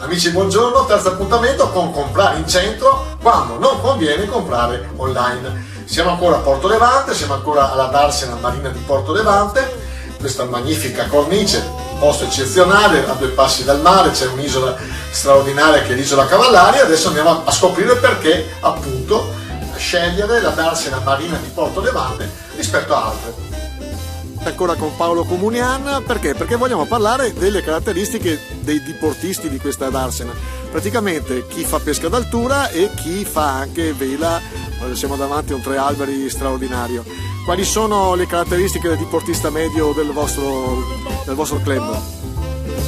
Amici, buongiorno, terzo appuntamento con comprare in centro quando non conviene comprare online. Siamo ancora a Porto Levante, siamo ancora alla Darsena Marina di Porto Levante, questa magnifica cornice, posto eccezionale, a 2 passi dal mare, c'è un'isola straordinaria che è l'isola Cavallaria. Adesso andiamo a scoprire perché appunto scegliere la Darsena Marina di Porto Levante rispetto a altre. Ancora con Paolo Comunian, perché? Perché vogliamo parlare delle caratteristiche dei diportisti di questa Darsena. Praticamente chi fa pesca d'altura e chi fa anche vela. Siamo davanti a un 3 alberi straordinario. Quali sono le caratteristiche del diportista medio del vostro club?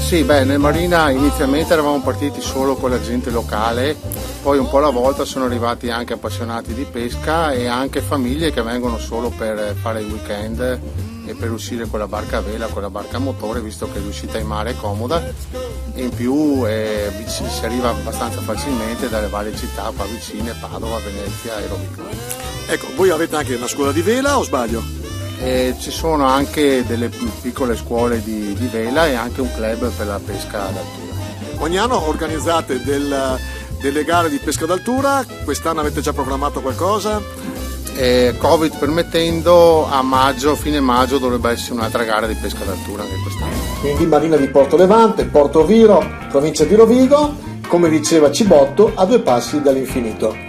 Sì, nel Marina inizialmente eravamo partiti solo con la gente locale, poi un po' alla volta sono arrivati anche appassionati di pesca e anche famiglie che vengono solo per fare il weekend e per uscire con la barca a vela, con la barca a motore, visto che l'uscita in mare è comoda e in più si arriva abbastanza facilmente dalle varie città qua vicine, Padova, Venezia e Rovigo. Ecco, voi avete anche una scuola di vela o sbaglio? Ci sono anche delle piccole scuole di vela e anche un club per la pesca d'altura. Ogni anno organizzate delle gare di pesca d'altura, quest'anno avete già programmato qualcosa? Covid permettendo, a maggio, fine maggio dovrebbe essere un'altra gara di pesca d'altura anche quest'anno. Quindi Marina di Porto Levante, Porto Viro, provincia di Rovigo, come diceva Cibotto, a 2 passi dall'infinito.